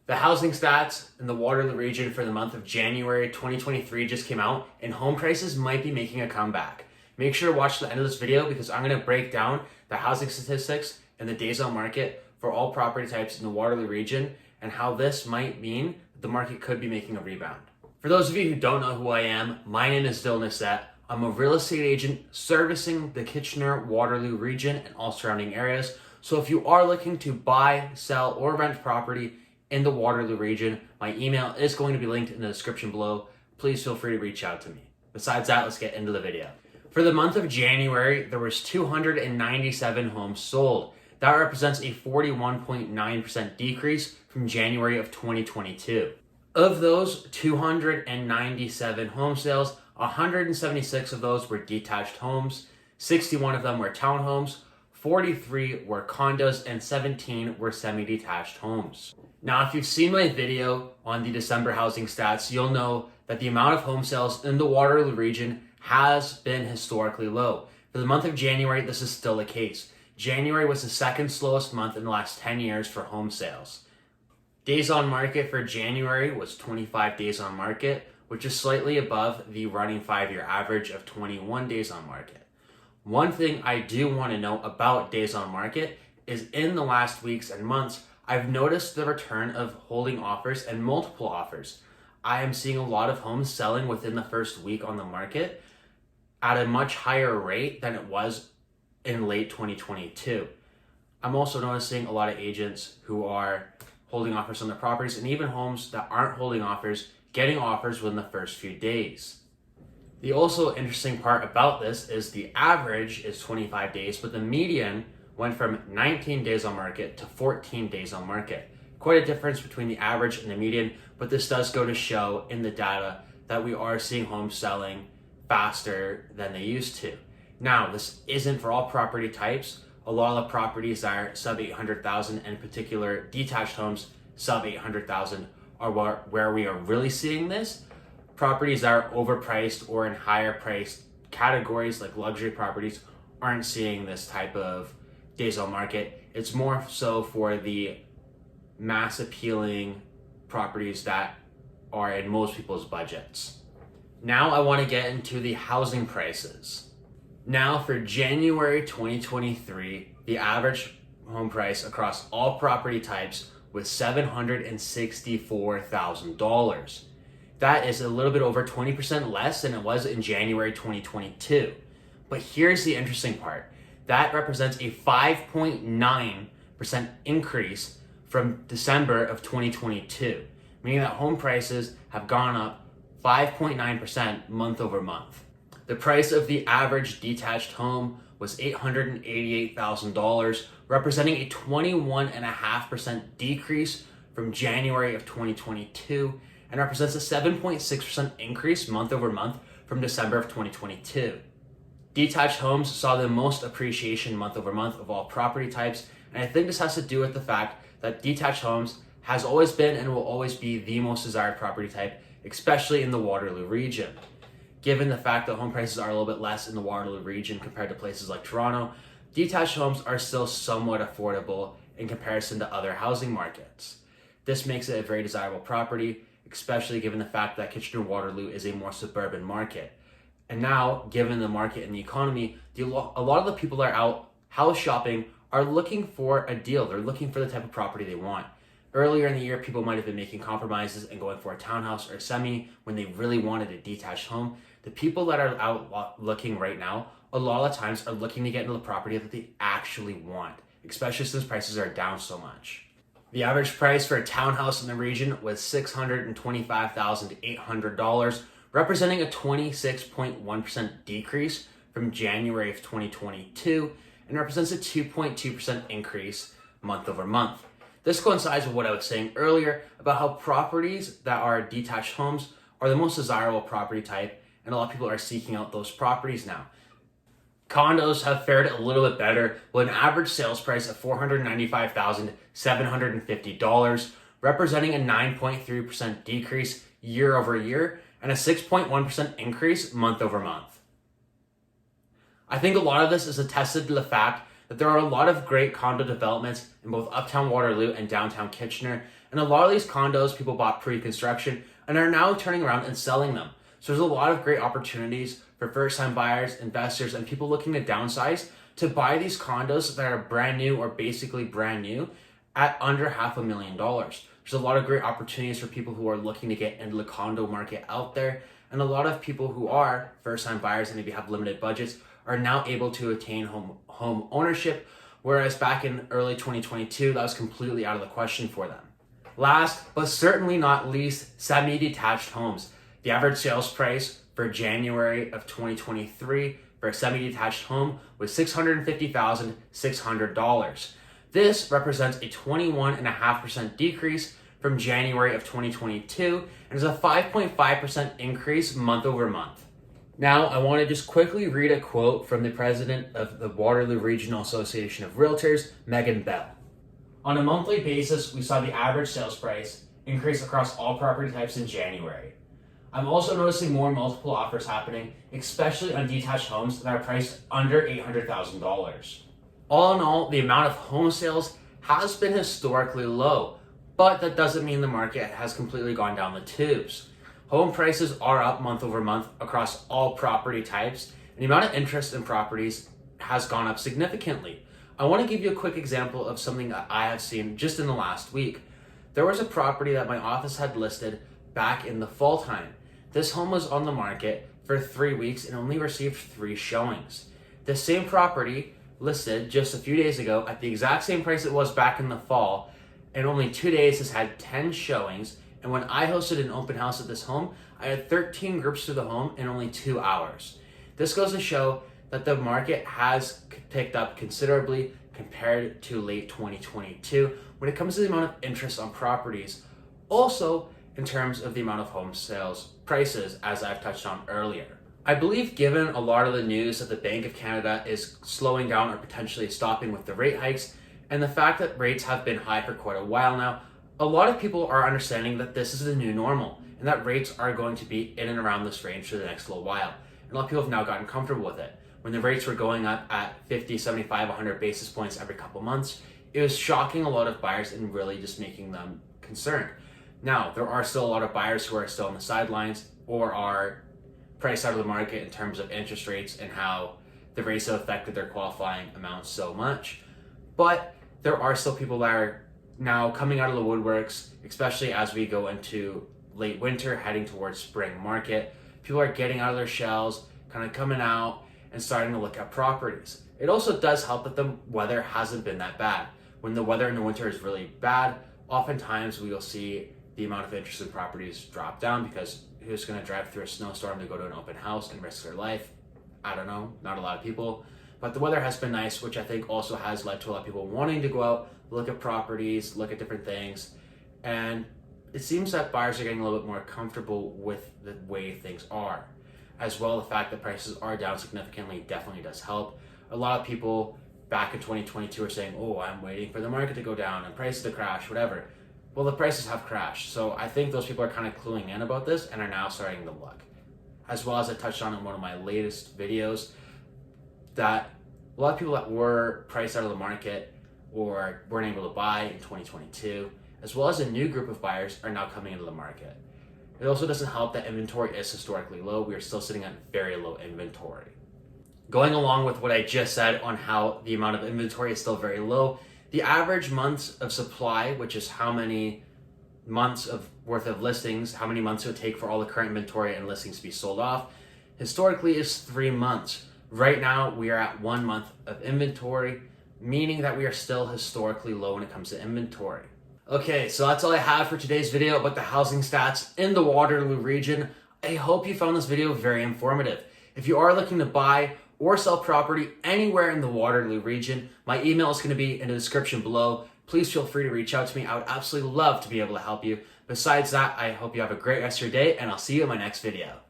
The housing stats in the Waterloo region for the month of January 2023 just came out, and home prices might be making a comeback. Make sure to watch the end of this video because I'm going to break down the housing statistics and the days on market for all property types in the Waterloo region and how this might mean that the market could be making a rebound. For those of you who don't know who I am, my name is Dillon Doucette. I'm a real estate agent servicing the Kitchener-Waterloo region and all surrounding areas. So if you are looking to buy, sell, or rent property in the Waterloo region, my email is going to be linked in the description below. Please feel free to reach out to me. Besides that, let's get into the video. For the month of January, there was 297 homes sold. That represents a 41.9% decrease from January of 2022. Of those 297 home sales, 176 of those were detached homes, 61 of them were townhomes, 43 were condos, and 17 were semi-detached homes. Now, if you've seen my video on the December housing stats, you'll know that the amount of home sales in the Waterloo region has been historically low. For the month of January, this is still the case. January was the second slowest month in the last 10 years for home sales. Days on market for January was 25 days on market, which is slightly above the running 5-year average of 21 days on market. One thing I do want to know about days on market is in the last weeks and months, I've noticed the return of holding offers and multiple offers. I am seeing a lot of homes selling within the first week on the market at a much higher rate than it was in late 2022. I'm also noticing a lot of agents who are holding offers on their properties and even homes that aren't holding offers getting offers within the first few days. The also interesting part about this is the average is 25 days, but the median went from 19 days on market to 14 days on market. Quite a difference between the average and the median, but this does go to show in the data that we are seeing homes selling faster than they used to. Now, this isn't for all property types. A lot of properties are sub 800,000, and in particular detached homes sub 800,000 are where we are really seeing this. Properties that are overpriced or in higher priced categories like luxury properties aren't seeing this type of days on market. It's more so for the mass appealing properties that are in most people's budgets. Now I want to get into the housing prices. Now for January 2023, the average home price across all property types was $764,000. That is a little bit over 20% less than it was in January 2022. But here's the interesting part. That represents a 5.9% increase from December of 2022, meaning that home prices have gone up 5.9% month over month. The price of the average detached home was $888,000, representing a 21.5% decrease from January of 2022 and represents a 7.6% increase month over month from December of 2022. Detached homes saw the most appreciation month over month of all property types, and I think this has to do with the fact that detached homes has always been and will always be the most desired property type, especially in the Waterloo region. Given the fact that home prices are a little bit less in the Waterloo region compared to places like Toronto, detached homes are still somewhat affordable in comparison to other housing markets. This makes it a very desirable property, especially given the fact that Kitchener-Waterloo is a more suburban market. And now, given the market and the economy, a lot of the people that are out house shopping are looking for a deal. They're looking for the type of property they want. Earlier in the year, people might have been making compromises and going for a townhouse or a semi when they really wanted a detached home. The people that are out looking right now, a lot of times are looking to get into the property that they actually want, especially since prices are down so much. The average price for a townhouse in the region was $625,800, representing a 26.1% decrease from January of 2022 and represents a 2.2% increase month over month. This coincides with what I was saying earlier about how properties that are detached homes are the most desirable property type, and a lot of people are seeking out those properties now. Condos have fared a little bit better with an average sales price of $495,750, representing a 9.3% decrease year over year and a 6.1% increase month over month. I think a lot of this is attested to the fact that there are a lot of great condo developments in both Uptown Waterloo and Downtown Kitchener, and And a lot of these condos people bought pre-construction and are now turning around and selling them. So there's a lot of great opportunities for first-time buyers, investors, and people looking to downsize to buy these condos that are brand new or basically brand new at under $500,000. There's a lot of great opportunities for people who are looking to get into the condo market out there. And a lot of people who are first-time buyers and maybe have limited budgets are now able to attain home ownership, whereas back in early 2022, that was completely out of the question for them. Last, but certainly not least, semi-detached homes. The average sales price for January of 2023 for a semi-detached home was $650,600. This represents a 21.5% decrease from January of 2022 and is a 5.5% increase month over month. Now, I want to just quickly read a quote from the president of the Waterloo Regional Association of Realtors, Megan Bell. On a monthly basis, we saw the average sales price increase across all property types in January. I'm also noticing more multiple offers happening, especially on detached homes that are priced under $800,000. All in all, the amount of home sales has been historically low, but that doesn't mean the market has completely gone down the tubes. Home prices are up month over month across all property types, and the amount of interest in properties has gone up significantly. I want to give you a quick example of something that I have seen just in the last week. There was a property that my office had listed back in the fall time. This home was on the market for 3 weeks and only received 3 showings. The same property listed just a few days ago at the exact same price it was back in the fall, and only 2 days has had 10 showings. And when I hosted an open house at this home, I had 13 groups to the home in only 2 hours. This goes to show that the market has picked up considerably compared to late 2022 when it comes to the amount of interest on properties. Also, in terms of the amount of home sales prices, as I've touched on earlier. I believe given a lot of the news that the Bank of Canada is slowing down or potentially stopping with the rate hikes, and the fact that rates have been high for quite a while now, a lot of people are understanding that this is the new normal and that rates are going to be in and around this range for the next little while. And a lot of people have now gotten comfortable with it. When the rates were going up at 50, 75, 100 basis points every couple months, it was shocking a lot of buyers and really just making them concerned. Now, there are still a lot of buyers who are still on the sidelines or are priced out of the market in terms of interest rates and how the rates have affected their qualifying amounts so much. But there are still people that are now coming out of the woodworks, especially as we go into late winter, heading towards spring market. People are getting out of their shells, kind of coming out and starting to look at properties. It also does help that the weather hasn't been that bad. When the weather in the winter is really bad, oftentimes we will see the amount of interest in properties drop down because who's going to drive through a snowstorm to go to an open house and risk their life? I don't know, not a lot of people. But the weather has been nice, which I think also has led to a lot of people wanting to go out, look at properties, look at different things. And it seems that buyers are getting a little bit more comfortable with the way things are. As well, the fact that prices are down significantly definitely does help. A lot of people back in 2022 are saying, oh, I'm waiting for the market to go down and prices to crash, whatever. Well, the prices have crashed. So I think those people are kind of cluing in about this and are now starting to look. As well as I touched on in one of my latest videos, that a lot of people that were priced out of the market or weren't able to buy in 2022, as well as a new group of buyers, are now coming into the market. It also doesn't help that inventory is historically low. We are still sitting at very low inventory. Going along with what I just said on how the amount of inventory is still very low, the average months of supply, which is how many months of worth of listings, how many months it would take for all the current inventory and listings to be sold off, historically is 3 months. Right now, we are at 1 month of inventory, meaning that we are still historically low when it comes to inventory. Okay, so that's all I have for today's video about the housing stats in the Waterloo region. I hope you found this video very informative. If you are looking to buy or sell property anywhere in the Waterloo region, my email is going to be in the description below. Please feel free to reach out to me. I would absolutely love to be able to help you. Besides that, I hope you have a great rest of your day, and I'll see you in my next video.